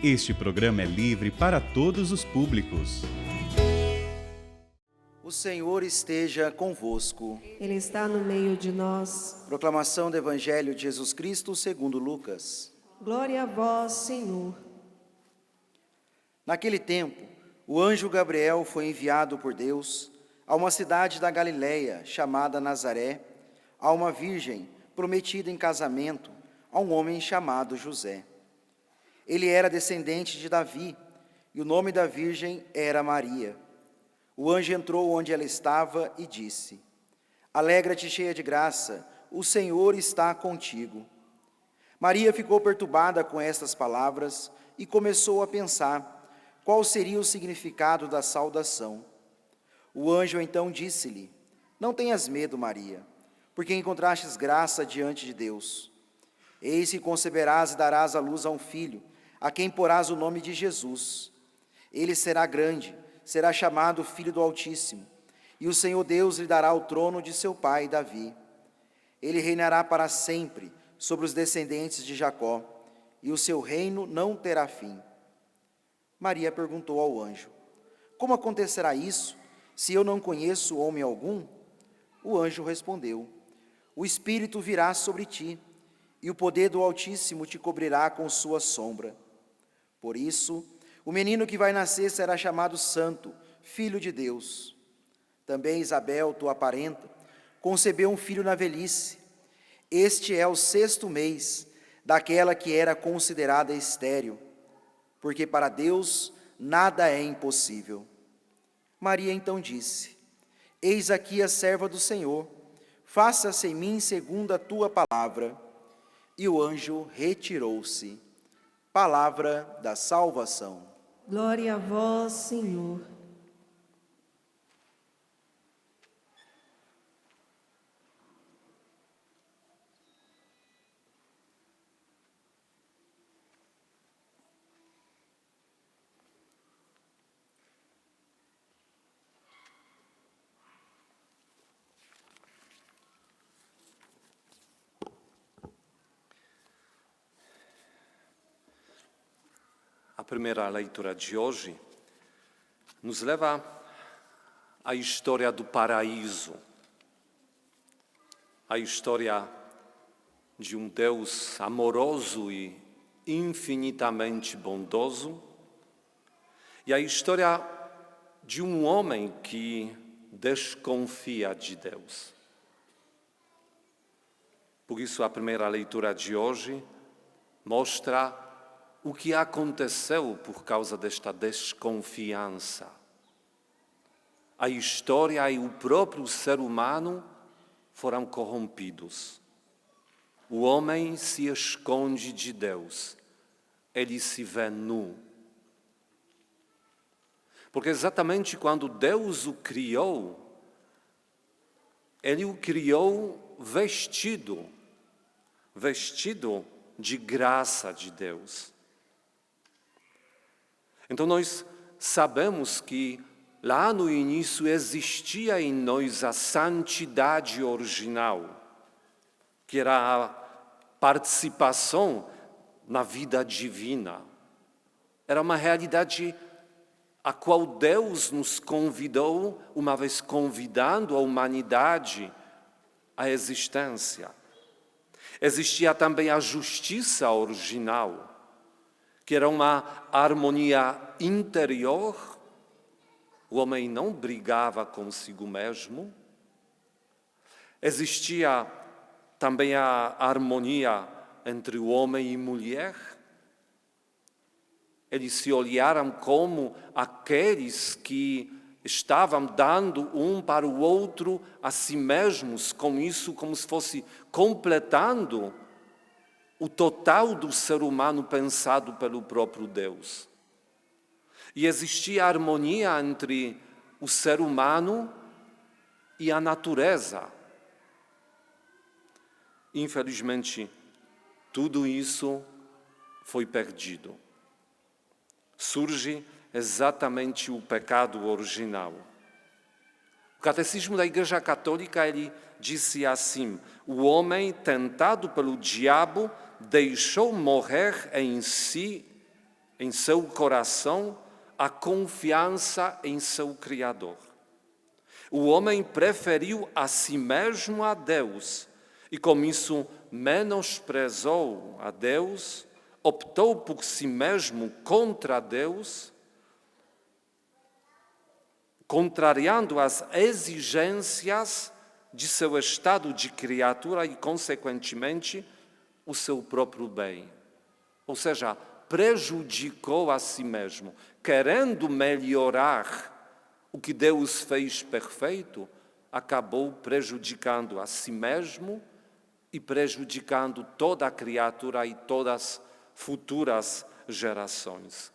Este programa é livre para todos os públicos. O Senhor esteja convosco. Ele está no meio de nós. Proclamação do Evangelho de Jesus Cristo segundo Lucas. Glória a vós, Senhor. Naquele tempo, o anjo Gabriel foi enviado por Deus a uma cidade da Galileia, chamada Nazaré, a uma virgem prometida em casamento a um homem chamado José. Ele era descendente de Davi, e o nome da virgem era Maria. O anjo entrou onde ela estava e disse: Alegra-te, cheia de graça, o Senhor está contigo. Maria ficou perturbada com estas palavras e começou a pensar qual seria o significado da saudação. O anjo então disse-lhe: Não tenhas medo, Maria, porque encontrastes graça diante de Deus. Eis que conceberás e darás à luz a um filho, a quem porás o nome de Jesus. Ele será grande, será chamado Filho do Altíssimo, e o Senhor Deus lhe dará o trono de seu pai Davi. Ele reinará para sempre sobre os descendentes de Jacó, e o seu reino não terá fim. Maria perguntou ao anjo: Como acontecerá isso, se eu não conheço homem algum? O anjo respondeu: O Espírito virá sobre ti, e o poder do Altíssimo te cobrirá com sua sombra. Por isso, o menino que vai nascer será chamado Santo, Filho de Deus. Também Isabel, tua parenta, concebeu um filho na velhice. Este é o 6º mês daquela que era considerada estéril, porque para Deus nada é impossível. Maria então disse: Eis aqui a serva do Senhor, faça-se em mim segundo a tua palavra. E o anjo retirou-se. Palavra da salvação. Glória a vós, Senhor. A primeira leitura de hoje nos leva à história do paraíso, a história de um Deus amoroso e infinitamente bondoso, e a história de um homem que desconfia de Deus. Por isso, a primeira leitura de hoje mostra o que aconteceu por causa desta desconfiança. A história e o próprio ser humano foram corrompidos. O homem se esconde de Deus, ele se vê nu. Porque exatamente quando Deus o criou, ele o criou vestido de graça de Deus. Então nós sabemos que lá no início existia em nós a santidade original, que era a participação na vida divina. Era uma realidade a qual Deus nos convidou, uma vez convidando a humanidade à existência. Existia também a justiça original, que era uma harmonia interior. O homem não brigava consigo mesmo. Existia também a harmonia entre o homem e mulher. Eles se olharam como aqueles que estavam dando um para o outro a si mesmos, com isso como se fosse completando o total do ser humano pensado pelo próprio Deus. E existia harmonia entre o ser humano e a natureza. Infelizmente, tudo isso foi perdido. Surge exatamente o pecado original. O Catecismo da Igreja Católica, ele disse assim: o homem, tentado pelo diabo, deixou morrer em si em seu coração a confiança em seu Criador. O homem preferiu a si mesmo a Deus e, com isso, menosprezou a Deus, optou por si mesmo contra Deus, contrariando as exigências de seu estado de criatura e, consequentemente, o seu próprio bem. Ou seja, prejudicou a si mesmo, querendo melhorar o que Deus fez perfeito, acabou prejudicando a si mesmo e prejudicando toda a criatura e todas as futuras gerações.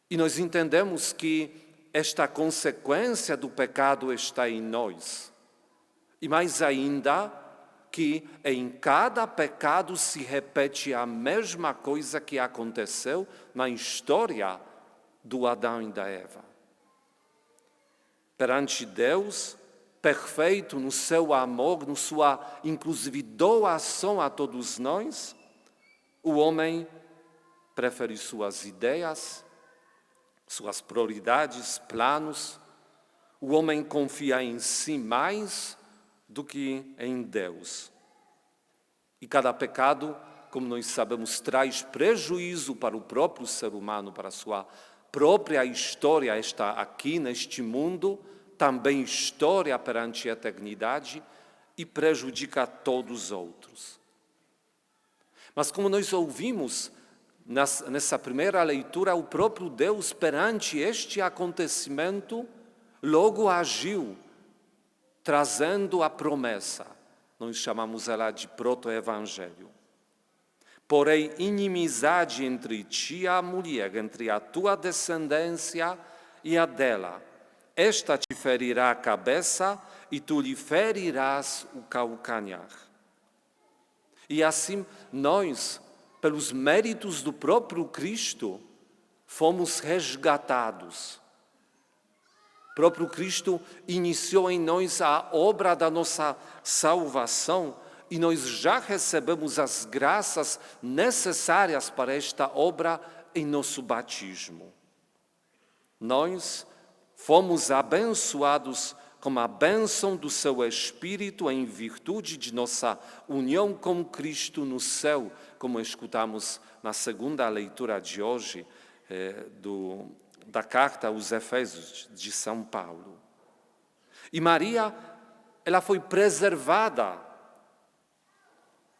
E nós entendemos que esta consequência do pecado está em nós. E mais ainda, que em cada pecado se repete a mesma coisa que aconteceu na história do Adão e da Eva. Perante Deus, perfeito no seu amor, na sua, inclusive, doação a todos nós, o homem prefere suas ideias, suas prioridades, planos. O homem confia em si mais do que em Deus. E cada pecado, como nós sabemos, traz prejuízo para o próprio ser humano, para a sua própria história, está aqui neste mundo, também história perante a eternidade, e prejudica todos os outros. Mas como nós ouvimos nessa primeira leitura, o próprio Deus, perante este acontecimento, logo agiu, trazendo a promessa. Nós chamamos ela de proto-evangelho. Porém, inimizade entre ti e a mulher, entre a tua descendência e a dela. Esta te ferirá a cabeça e tu lhe ferirás o calcanhar. E assim, nós, pelos méritos do próprio Cristo, fomos resgatados. O próprio Cristo iniciou em nós a obra da nossa salvação e nós já recebemos as graças necessárias para esta obra em nosso batismo. Nós fomos abençoados com a bênção do seu Espírito em virtude de nossa união com Cristo no céu, como escutamos na segunda leitura de hoje da carta aos Efésios de São Paulo. E Maria, ela foi preservada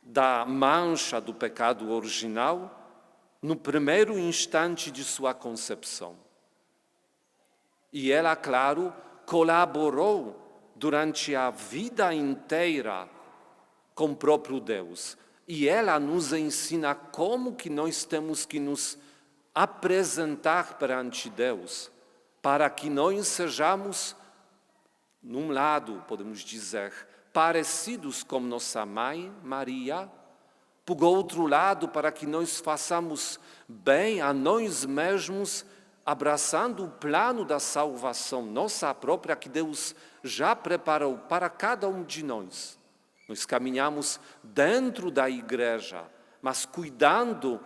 da mancha do pecado original no primeiro instante de sua concepção. E ela, claro, colaborou durante a vida inteira com o próprio Deus. E ela nos ensina como que nós temos que nos apresentar perante Deus, para que nós sejamos, num lado, podemos dizer, parecidos com nossa mãe, Maria, por outro lado, para que nós façamos bem a nós mesmos, abraçando o plano da salvação, nossa própria, que Deus já preparou para cada um de nós. Nós caminhamos dentro da igreja, mas cuidando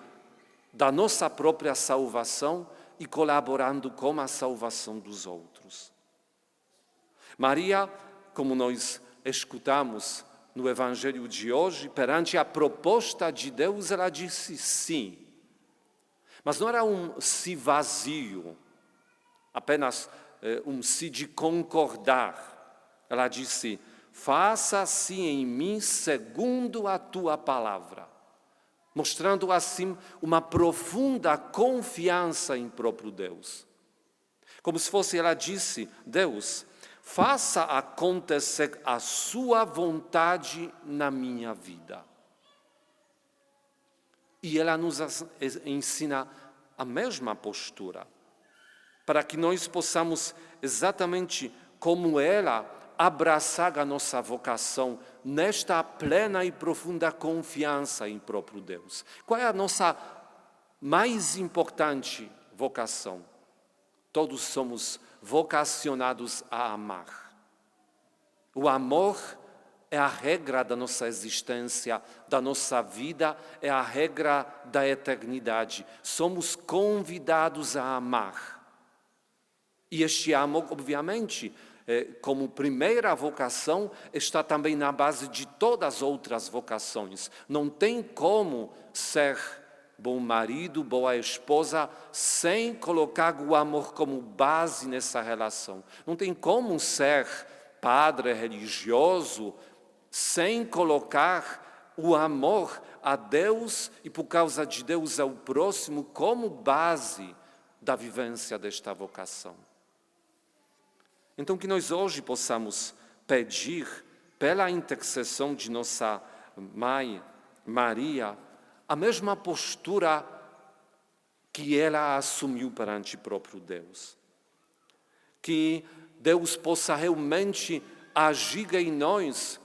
da nossa própria salvação e colaborando com a salvação dos outros. Maria, como nós escutamos no Evangelho de hoje, perante a proposta de Deus, ela disse sim. Mas não era um sim vazio, apenas um sim de concordar. Ela disse: faça-se em mim segundo a tua palavra, mostrando assim uma profunda confiança em próprio Deus. Como se fosse, ela disse: Deus, faça acontecer a sua vontade na minha vida. E ela nos ensina a mesma postura, para que nós possamos, exatamente como ela, abraçar a nossa vocação nesta plena e profunda confiança em próprio Deus. Qual é a nossa mais importante vocação? Todos somos vocacionados a amar. O amor é a regra da nossa existência, da nossa vida, é a regra da eternidade. Somos convidados a amar. E este amor, obviamente, como primeira vocação, está também na base de todas as outras vocações. Não tem como ser bom marido, boa esposa, sem colocar o amor como base nessa relação. Não tem como ser padre religioso sem colocar o amor a Deus e, por causa de Deus, ao próximo como base da vivência desta vocação. Então, que nós hoje possamos pedir, pela intercessão de nossa Mãe Maria, a mesma postura que ela assumiu perante o próprio Deus. Que Deus possa realmente agir em nós,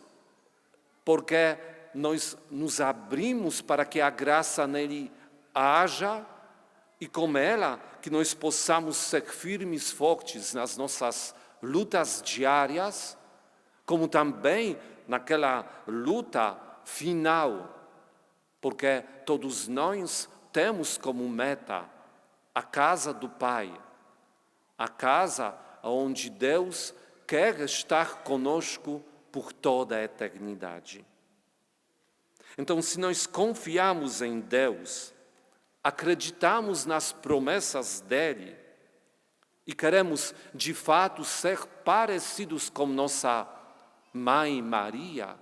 porque nós nos abrimos para que a graça nele haja e com ela que nós possamos ser firmes, fortes nas nossas lutas diárias, como também naquela luta final, porque todos nós temos como meta a casa do Pai, a casa onde Deus quer estar conosco por toda a eternidade. Então, se nós confiamos em Deus, acreditamos nas promessas dele e queremos, de fato, ser parecidos com nossa Mãe Maria,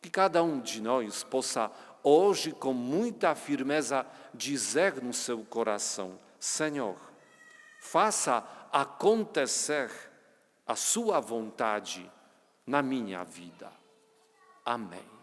que cada um de nós possa hoje, com muita firmeza, dizer no seu coração: Senhor, faça acontecer a sua vontade na minha vida. Amém.